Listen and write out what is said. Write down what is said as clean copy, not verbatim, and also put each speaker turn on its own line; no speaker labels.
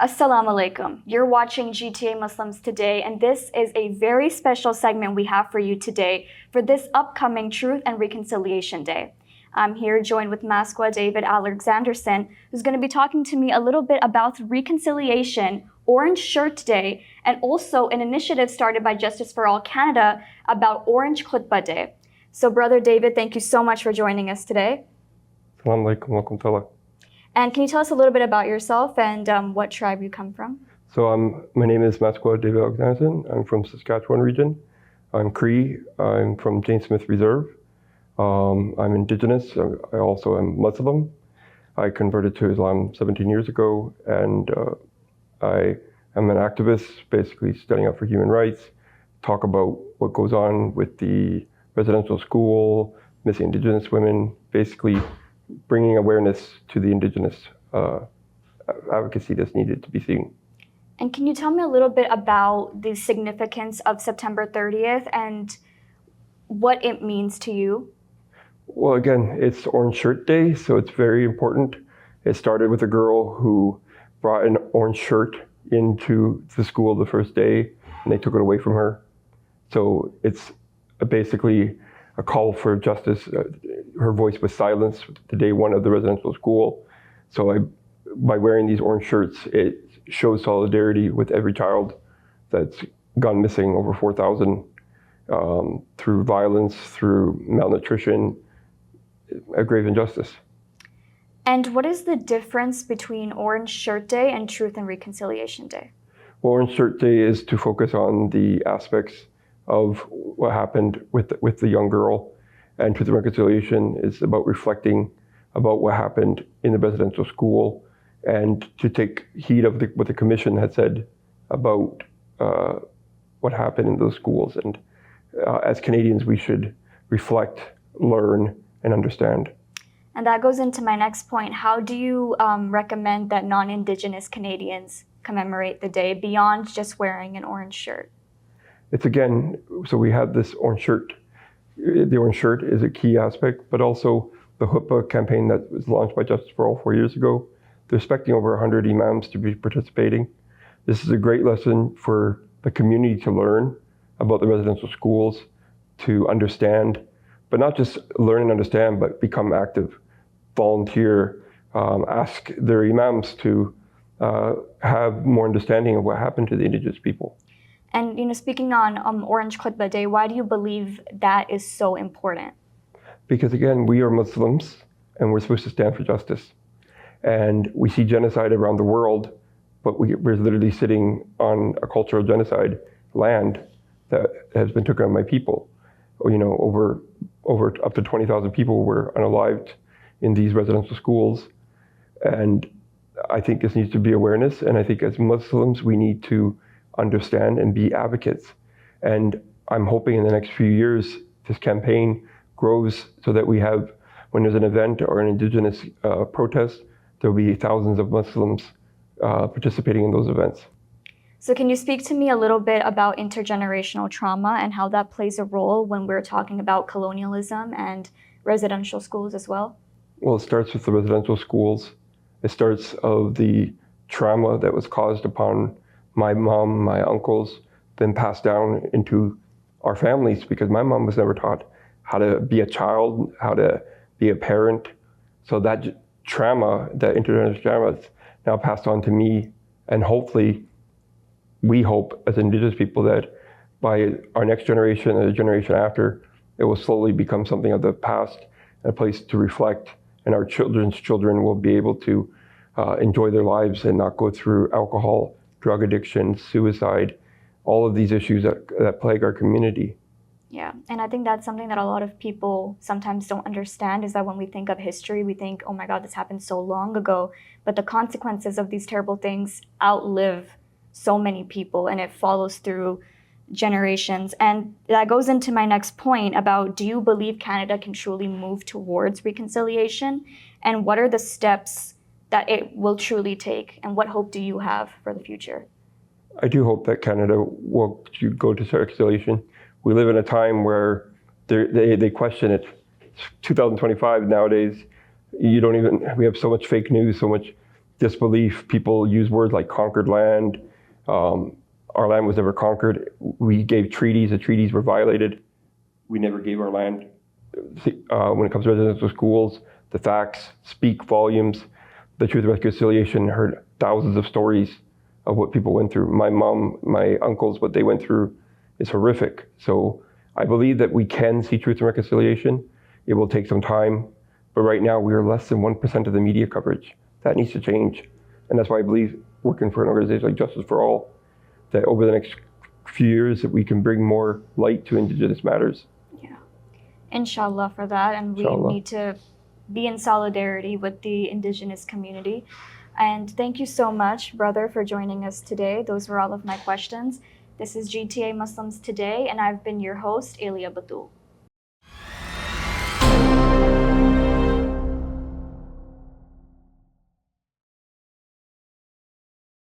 Assalamu alaikum. You're watching GTA Muslims Today, and this is a very special segment we have for you today for this upcoming Truth and Reconciliation Day. I'm here joined with Maskwa David Alexanderson, who's going to be talking to me a little bit about reconciliation, Orange Shirt Day, and also an initiative started by Justice for All Canada about Orange Khutba Day. So, Brother David, thank you so much for joining us today.
Assalamu alaikum wa rahmatullah.
And can you tell us a little bit about yourself and what tribe you come from?
So my name is Maskwa David Alexanderson. I'm from Saskatchewan region. I'm Cree. I'm from Jane Smith Reserve. I'm Indigenous. I also am Muslim. I converted to Islam 17 years ago, and I am an activist, basically standing up for human rights, talk about what goes on with the residential school, missing Indigenous women, basically bringing awareness to the Indigenous advocacy that's needed to be seen.
And can you tell me a little bit about the significance of September 30th and what it means to you?
Well, again, it's Orange Shirt Day, so it's very important. It started with a girl who brought an orange shirt into the school the first day, and they took it away from her. So it's basically a call for justice. Her voice was silenced the day one of the residential school. So by wearing these orange shirts, it shows solidarity with every child that's gone missing, over 4,000, through violence, through malnutrition, a grave injustice.
And what is the difference between Orange Shirt Day and Truth and Reconciliation Day?
Well, Orange Shirt Day is to focus on the aspects of what happened with the young girl, and Truth and Reconciliation is about reflecting about what happened in the residential school and to take heed of what the commission had said about what happened in those schools. And as Canadians, we should reflect, learn, and understand.
And that goes into my next point. How do you recommend that non-Indigenous Canadians commemorate the day beyond just wearing an orange shirt?
It's again, so we have this orange shirt. The orange shirt is a key aspect, but also the Khutba campaign that was launched by Justice for All 4 years ago. They're expecting over 100 imams to be participating. This is a great lesson for the community to learn about the residential schools, to understand, but not just learn and understand, but become active, volunteer, ask their imams to have more understanding of what happened to the Indigenous people.
And speaking on Orange Khutba Day, why do you believe that is so important?
Because again, we are Muslims and we're supposed to stand for justice. And we see genocide around the world, but we're literally sitting on a cultural genocide land that has been taken on by people. Over up to 20,000 people were unalived in these residential schools. And I think this needs to be awareness. And I think as Muslims, we need to understand and be advocates. And I'm hoping in the next few years, this campaign grows so that we have, when there's an event or an Indigenous protest, there'll be thousands of Muslims participating in those events.
So can you speak to me a little bit about intergenerational trauma and how that plays a role when we're talking about colonialism and residential schools as well?
Well, it starts with the residential schools. It starts of the trauma that was caused upon my mom, my uncles, then passed down into our families, because my mom was never taught how to be a child, how to be a parent. So that trauma, that intergenerational trauma, is now passed on to me. And hopefully, we hope as Indigenous people that by our next generation and the generation after, it will slowly become something of the past, and a place to reflect, and our children's children will be able to enjoy their lives and not go through alcohol, drug addiction, suicide, all of these issues that plague our community.
Yeah, and I think that's something that a lot of people sometimes don't understand, is that when we think of history, we think, oh my God, this happened so long ago. But the consequences of these terrible things outlive so many people, and it follows through generations. And that goes into my next point about, do you believe Canada can truly move towards reconciliation? And what are the steps that it will truly take? And what hope do you have for the future?
I do hope that Canada will go to reconciliation. We live in a time where they question it. It's 2025 nowadays. We have so much fake news, so much disbelief. People use words like conquered land. Our land was never conquered. We gave treaties. The treaties were violated. We never gave our land. When it comes to residential schools, the facts speak volumes. The Truth and Reconciliation heard thousands of stories of what people went through. My mom, my uncles, what they went through is horrific. So I believe that we can see truth and reconciliation. It will take some time, but right now we are less than 1% of the media coverage. That needs to change. And that's why I believe working for an organization like Justice for All, that over the next few years that we can bring more light to Indigenous matters.
Yeah, inshallah for that. And we
Inshallah.
need to be in solidarity with the Indigenous community. And thank you so much, brother, for joining us today. Those were all of my questions. This is GTA Muslims Today, and I've been your host, Aylia Batool.